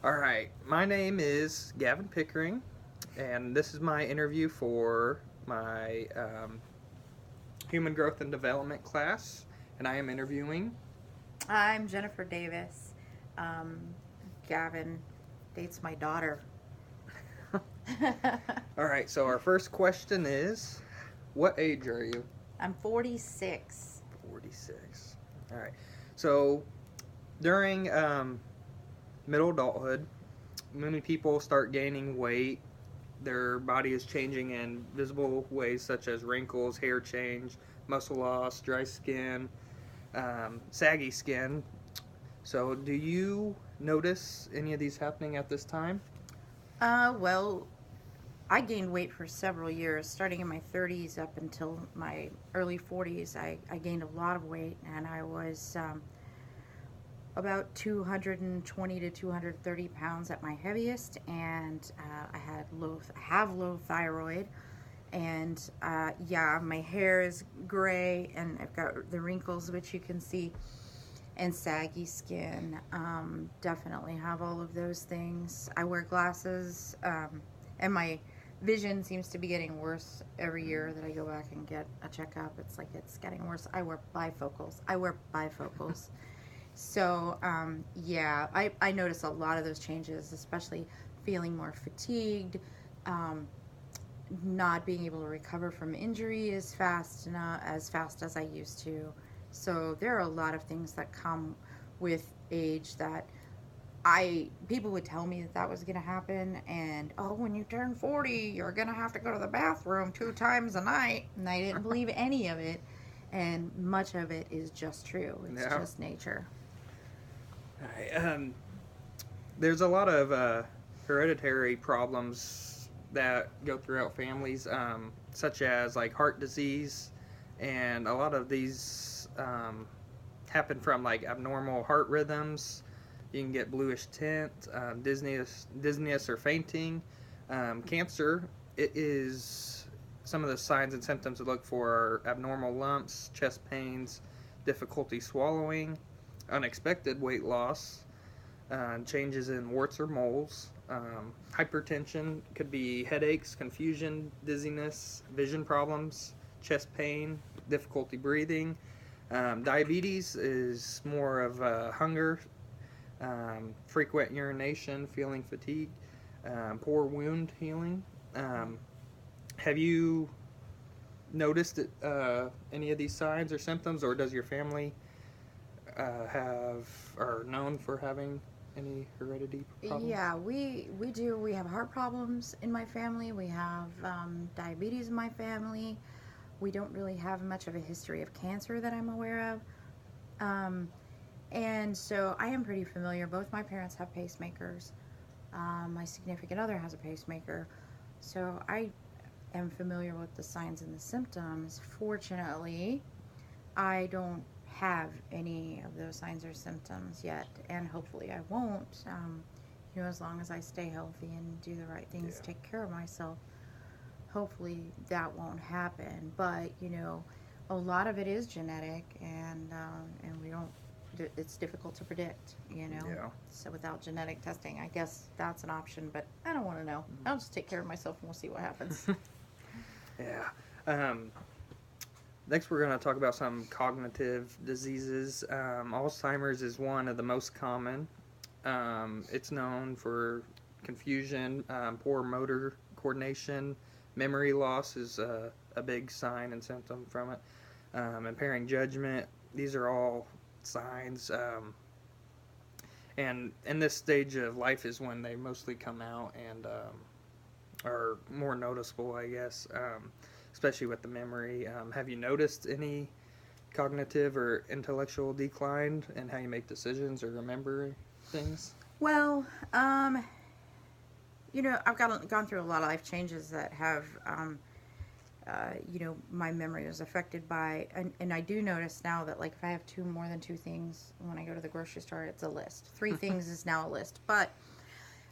All right, my name is Gavin Pickering, and this is my interview for my Human Growth and Development class, and I am interviewing. I'm Jennifer Davis. Um, Gavin dates my daughter. All right, so our first question is, what age are you? I'm 46. 46. All right, so during middle adulthood, many people start gaining weight. Their body is changing in visible ways such as wrinkles, hair change, muscle loss, dry skin, saggy skin. So, do you notice any of these happening at this time? Well, I gained weight for several years, starting in my 30s up until my early 40s. I gained a lot of weight, and I was about 220 to 230 pounds at my heaviest, and I have low thyroid, and yeah, my hair is gray, and I've got the wrinkles, which you can see, and saggy skin. Definitely have all of those things. I wear glasses, and my vision seems to be getting worse every year that I go back and get a checkup. It's like it's getting worse. I wear bifocals. So, yeah, I notice a lot of those changes, especially feeling more fatigued, um, not being able to recover from injury as fast as I used to. So there are a lot of things that come with age that I people would tell me that was going to happen, and oh, when you turn 40 you're going to have to go to the bathroom 2 times a night, and I didn't believe any of it, and much of it is just true. It's Yeah. just nature. Right. There's a lot of hereditary problems that go throughout families, such as like heart disease, and a lot of these happen from like abnormal heart rhythms. You can get bluish tint, dizziness or fainting. Cancer, it is some of the signs and symptoms to look for are abnormal lumps, chest pains, difficulty swallowing, unexpected weight loss, changes in warts or moles. Hypertension could be headaches, confusion, dizziness, vision problems, chest pain, difficulty breathing. Diabetes is more of hunger, frequent urination, feeling fatigue, poor wound healing. Um, have you noticed any of these signs or symptoms, or does your family have are known for having any heredity problems? Yeah, we do. We have heart problems in my family. We have diabetes in my family. We don't really have much of a history of cancer that I'm aware of. Um, and so I am pretty familiar. Both my parents have pacemakers. My significant other has a pacemaker. So I am familiar with the signs and the symptoms. Fortunately, I don't have any of those signs or symptoms yet, and hopefully I won't. As long as I stay healthy and do the right things, Yeah. take care of myself, hopefully that won't happen. But a lot of it is genetic, and we don't. It's difficult to predict. Yeah. So without genetic testing, I guess that's an option. But I don't want to know. I'll just take care of myself, and we'll see what happens. Yeah. Um, Next, we're going to talk about some cognitive diseases. Alzheimer's is one of the most common. It's known for confusion, poor motor coordination, memory loss is a big sign and symptom from it. Impairing judgment. These are all signs. And in this stage of life is when they mostly come out and are more noticeable, I guess, especially with the memory. Have you noticed any cognitive or intellectual decline in how you make decisions or remember things? Well, I've gone through a lot of life changes that have, my memory was affected by, and I do notice now that, like, if I have more than two things when I go to the grocery store, it's a list. Three things is now a list. But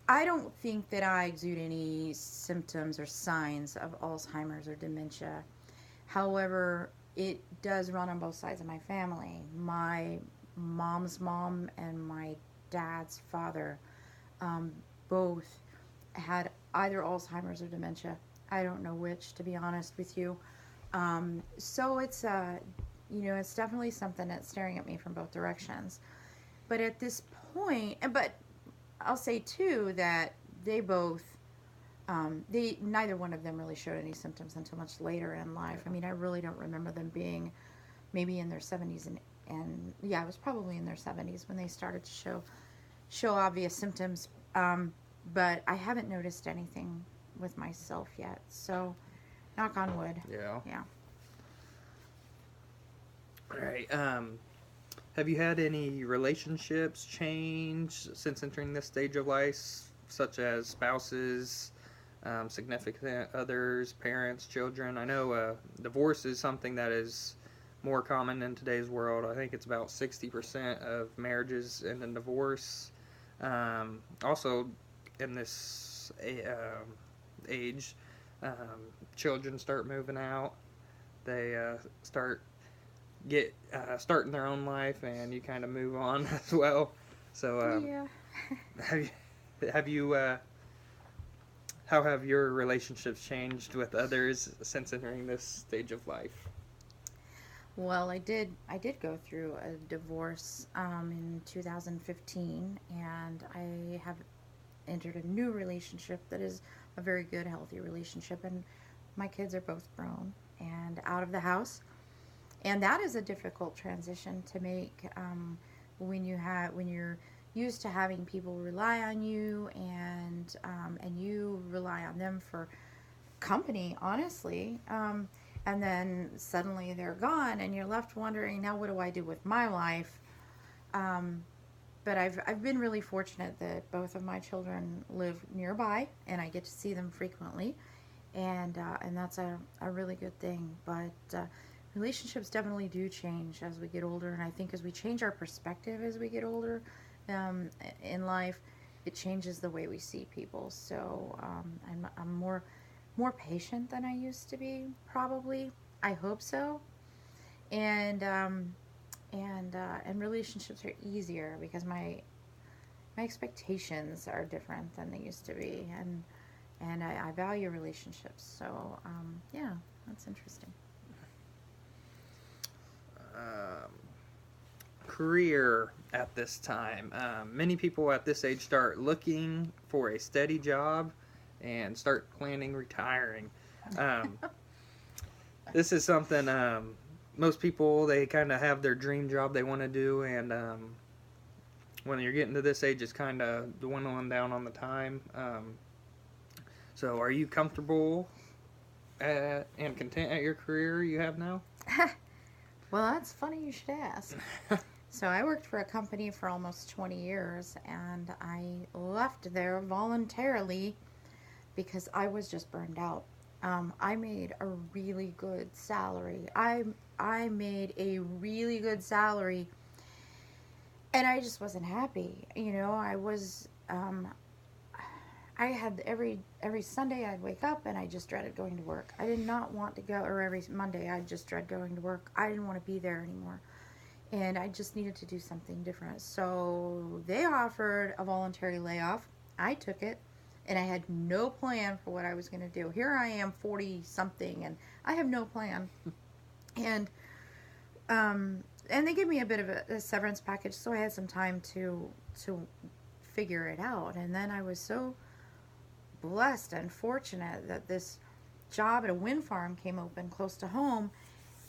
I don't think that I exude any symptoms or signs of Alzheimer's or dementia. However, it does run on both sides of my family. My mom's mom and my dad's father both had either Alzheimer's or dementia. I don't know which, to be honest with you. So it's it's definitely something that's staring at me from both directions. But at this point, but I'll say too that they both, they neither one of them really showed any symptoms until much later in life. I mean, I really don't remember them being maybe in their 70s and yeah, it was probably in their 70s when they started to show obvious symptoms. But I haven't noticed anything with myself yet. So, knock on wood. Yeah. Yeah. All right. Have you had any relationships change since entering this stage of life, such as spouses, significant others, parents, children? I know divorce is something that is more common in today's world. I think it's about 60% of marriages end in divorce. Also, in this age, children start moving out. They starting their own life, and you kind of move on as well. So, Yeah. have you how have your relationships changed with others since entering this stage of life? Well, I did go through a divorce in 2015, and I have entered a new relationship that is a very good, healthy relationship, and my kids are both grown and out of the house, and that is a difficult transition to make when you're used to having people rely on you, and you rely on them for company, honestly. And then suddenly they're gone, and you're left wondering, now what do I do with my life? But I've been really fortunate that both of my children live nearby, and I get to see them frequently, and that's a really good thing. But relationships definitely do change as we get older, and I think as we change our perspective as we get older in life, it changes the way we see people. So I'm more patient than I used to be, probably. I hope so. And relationships are easier because my expectations are different than they used to be, and I value relationships. So yeah, that's interesting. Career at this time. Many people at this age start looking for a steady job and start planning retiring. This is something most people, they kind of have their dream job they want to do, and when you're getting to this age, it's kind of dwindling down on the time. So are you comfortable and content at your career you have now? Well, that's funny you should ask. So I worked for a company for almost 20 years, and I left there voluntarily because I was just burned out. I made a really good salary. I made a really good salary, and I just wasn't happy. I was. I had every Sunday I'd wake up and I just dreaded going to work. I did not want to go, or every Monday I'd just dread going to work. I didn't want to be there anymore, and I just needed to do something different. So they offered a voluntary layoff. I took it. And I had no plan for what I was going to do. Here I am, 40-something, and I have no plan. And they gave me a bit of a severance package, so I had some time to figure it out. And then I was so blessed and fortunate that this job at a wind farm came open close to home,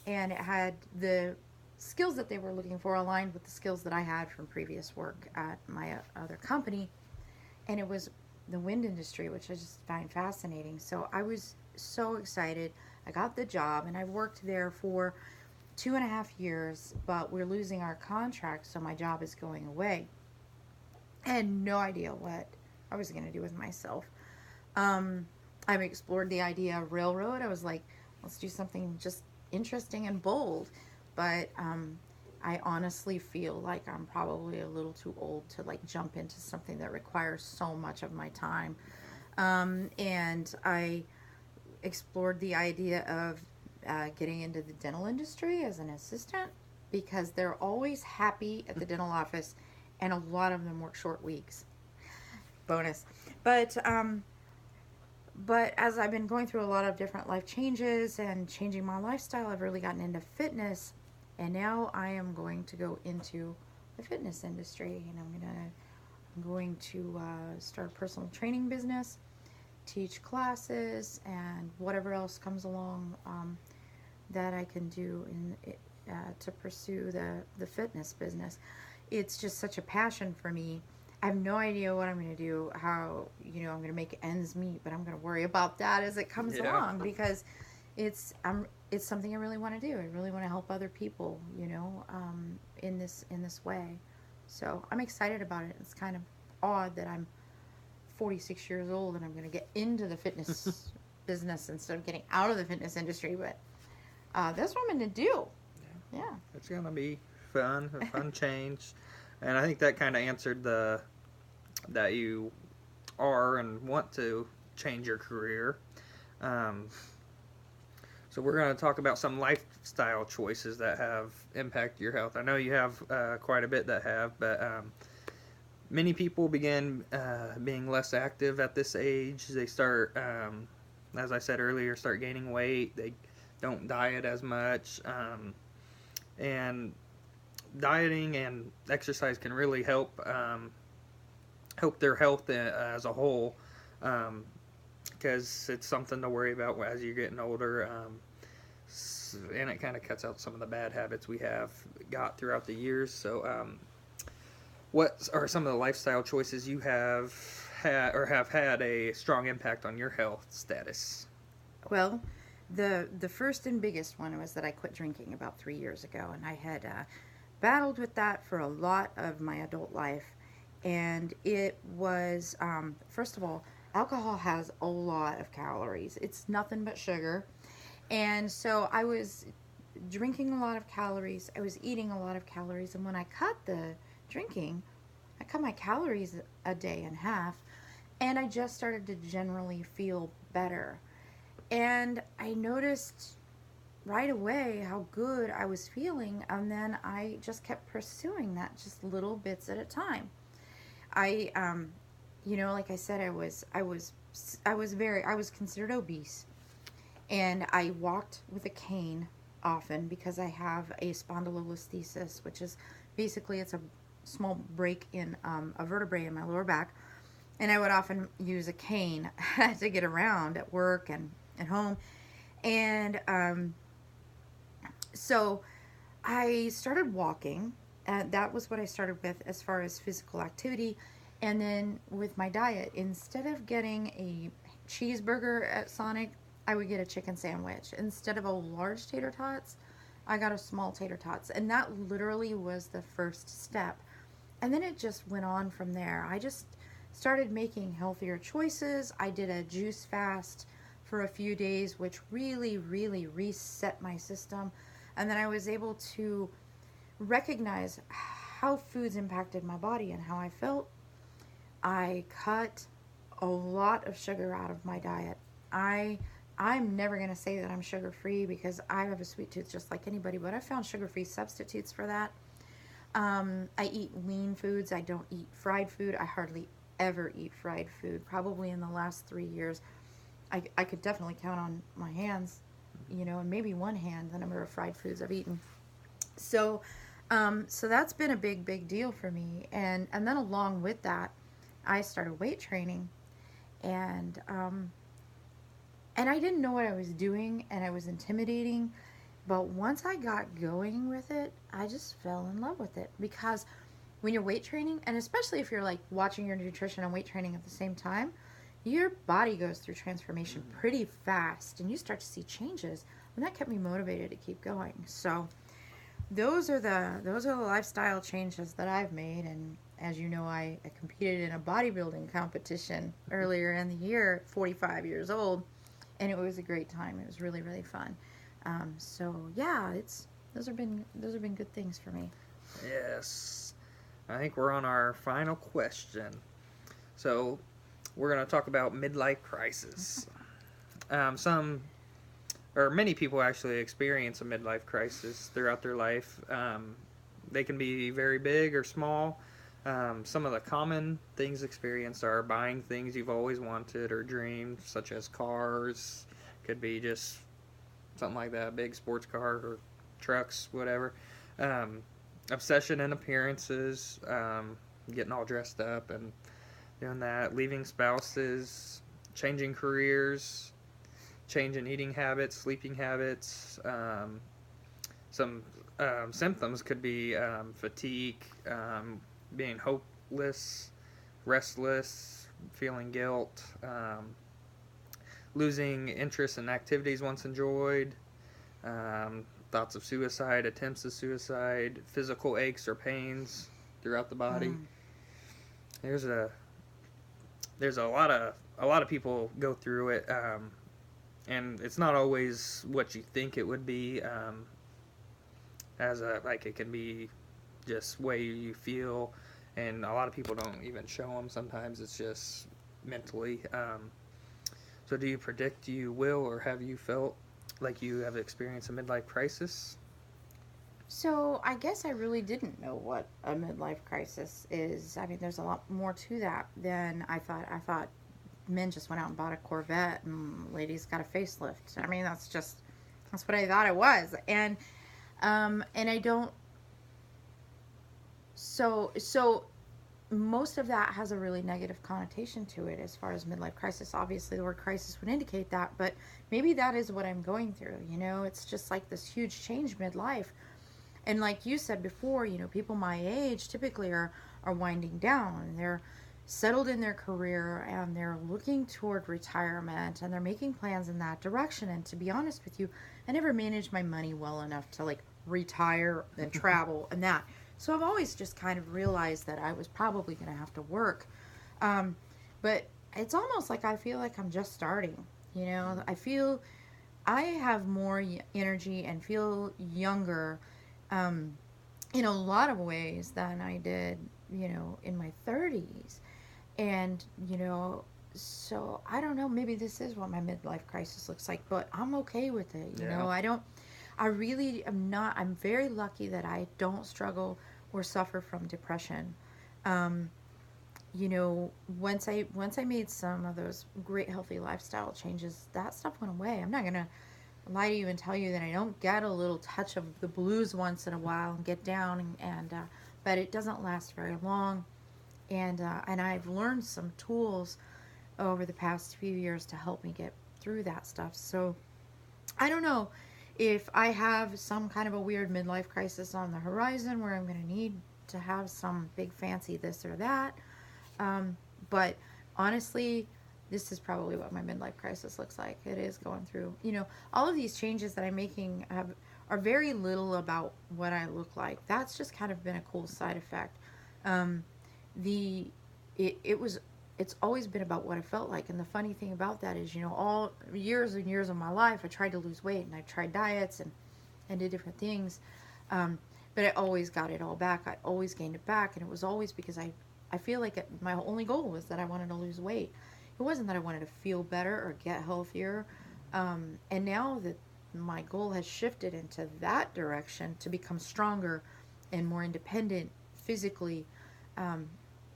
and it had the skills that they were looking for aligned with the skills that I had from previous work at my other company. And it was the wind industry, which I just find fascinating. So I was so excited. I got the job, and I worked there for 2.5 years, but we're losing our contract, so my job is going away. I had no idea what I was going to do with myself. I explored the idea of railroad. I was like, let's do something just interesting and bold. But I honestly feel like I'm probably a little too old to jump into something that requires so much of my time. And I explored the idea of getting into the dental industry as an assistant, because they're always happy at the dental office, and a lot of them work short weeks. bonus. But as I've been going through a lot of different life changes and changing my lifestyle, I've really gotten into fitness, and now I am going to go into the fitness industry, and I'm going to start a personal training business, teach classes, and whatever else comes along that I can do to pursue the fitness business. It's just such a passion for me. I have no idea what I'm going to do, how, I'm going to make ends meet, but I'm going to worry about that as it comes along, because it's something I really want to do. I really want to help other people, in this way. So I'm excited about it. It's kind of odd that I'm 46 years old and I'm going to get into the fitness business instead of getting out of the fitness industry, but that's what I'm going to do. Yeah. It's going to be fun, a fun change. And I think that kind of answered that you are and want to change your career. So we're going to talk about some lifestyle choices that have impacted your health. I know you have quite a bit that have, but many people begin being less active at this age. They start, as I said earlier, start gaining weight. They don't diet as much. And dieting and exercise can really help their health as a whole, because it's something to worry about as you're getting older, and it kind of cuts out some of the bad habits we have got throughout the years. So what are some of the lifestyle choices you have had or have had a strong impact on your health status? Well, the first and biggest one was that I quit drinking about 3 years ago, and I had battled with that for a lot of my adult life. And it was, first of all, alcohol has a lot of calories. It's nothing but sugar. And so I was drinking a lot of calories. I was eating a lot of calories. And when I cut the drinking, I cut my calories a day in half. And I just started to generally feel better. And I noticed right away how good I was feeling, and then I just kept pursuing that, just little bits at a time. I like I said, I was considered obese, and I walked with a cane often because I have a spondylolisthesis, which is basically it's a small break in a vertebrae in my lower back, and I would often use a cane to get around at work and at home, and so I started walking. That was what I started with as far as physical activity. And then with my diet, instead of getting a cheeseburger at Sonic, I would get a chicken sandwich. Instead of a large tater tots, I got a small tater tots. And that literally was the first step. And then it just went on from there. I just started making healthier choices. I did a juice fast for a few days, which really, really reset my system. And then I was able to recognize how foods impacted my body and how I felt. I cut a lot of sugar out of my diet. I'm never going to say that I'm sugar-free because I have a sweet tooth just like anybody, but I found sugar-free substitutes for that. I eat lean foods. I don't eat fried food. I hardly ever eat fried food. Probably in the last 3 years, I could definitely count on my hands, and maybe one hand the number of fried foods I've eaten. So that's been a big, big deal for me. And then along with that, I started weight training, and I didn't know what I was doing, and I was intimidating. But once I got going with it, I just fell in love with it, because when you're weight training, and especially if you're like watching your nutrition and weight training at the same time, your body goes through transformation pretty fast, and you start to see changes, and that kept me motivated to keep going. So those are the lifestyle changes that I've made. And as you know, I competed in a bodybuilding competition earlier in the year, 45 years old, and it was a great time. It was really, really fun. So yeah, those have been good things for me. Yes. I think we're on our final question. So we're going to talk about midlife crisis. Many people actually experience a midlife crisis throughout their life. They can be very big or small. Some of the common things experienced are buying things you've always wanted or dreamed, such as cars. Could be just something like that, a big sports car or trucks, whatever. Um, Obsession in appearances, getting all dressed up and doing that. Leaving spouses, changing careers, changing eating habits, sleeping habits. Some symptoms could be fatigue, being hopeless, restless, feeling guilt, losing interest in activities once enjoyed, thoughts of suicide, attempts of suicide, physical aches or pains throughout the body. Mm. There's a lot of people go through it, and it's not always what you think it would be. It can be just way you feel, and a lot of people don't even show them. Sometimes it's just mentally. So do you predict you will, or have you felt like you have experienced a midlife crisis? So I guess I really didn't know what a midlife crisis is. I mean, there's a lot more to that than I thought. I thought men just went out and bought a Corvette and ladies got a facelift. I mean, that's what I thought it was. And I don't. So most of that has a really negative connotation to it as far as midlife crisis. Obviously, the word crisis would indicate that, but maybe that is what I'm going through. It's just like this huge change midlife. And like you said before, people my age typically are winding down, and they're settled in their career, and they're looking toward retirement, and they're making plans in that direction. And to be honest with you, I never managed my money well enough to like retire and travel and that. So I've always just kind of realized that I was probably going to have to work. But it's almost like I feel like I'm just starting. I feel I have more energy and feel younger in a lot of ways than I did, in my 30s. And, so I don't know, maybe this is what my midlife crisis looks like, but I'm okay with it. I really am not, I'm very lucky that I don't struggle or suffer from depression. Once I made some of those great healthy lifestyle changes, that stuff went away. I'm not going to lie to you and tell you that I don't get a little touch of the blues once in a while and get down, but it doesn't last very long. And I've learned some tools over the past few years to help me get through that stuff. So I don't know if I have some kind of a weird midlife crisis on the horizon where I'm going to need to have some big fancy this or that. But honestly, this is probably what my midlife crisis looks like. It is going through, all of these changes that I'm making are very little about what I look like. That's just kind of been a cool side effect. It's always been about what I felt like. And the funny thing about that is, all years and years of my life, I tried to lose weight, and I tried diets and did different things. But I always got it all back. I always gained it back. And it was always because I feel like my only goal was that I wanted to lose weight. It wasn't that I wanted to feel better or get healthier. And now that my goal has shifted into that direction to become stronger and more independent physically,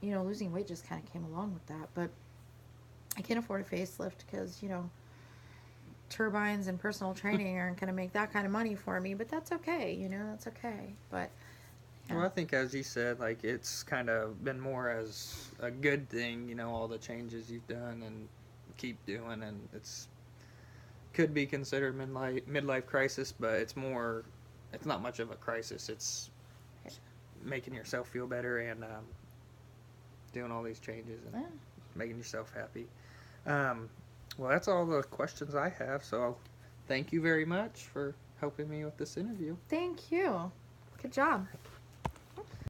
losing weight just kind of came along with that. But I can't afford a facelift because, turbines and personal training aren't going to make that kind of money for me. But that's okay, that's okay. But yeah. Well, I think, as you said, like, it's kind of been more as a good thing, all the changes you've done and keep doing, and it's could be considered midlife crisis, but it's not much of a crisis. It's making yourself feel better and doing all these changes and making yourself happy. Well, that's all the questions I have, so thank you very much for helping me with this interview. Thank you. Good job.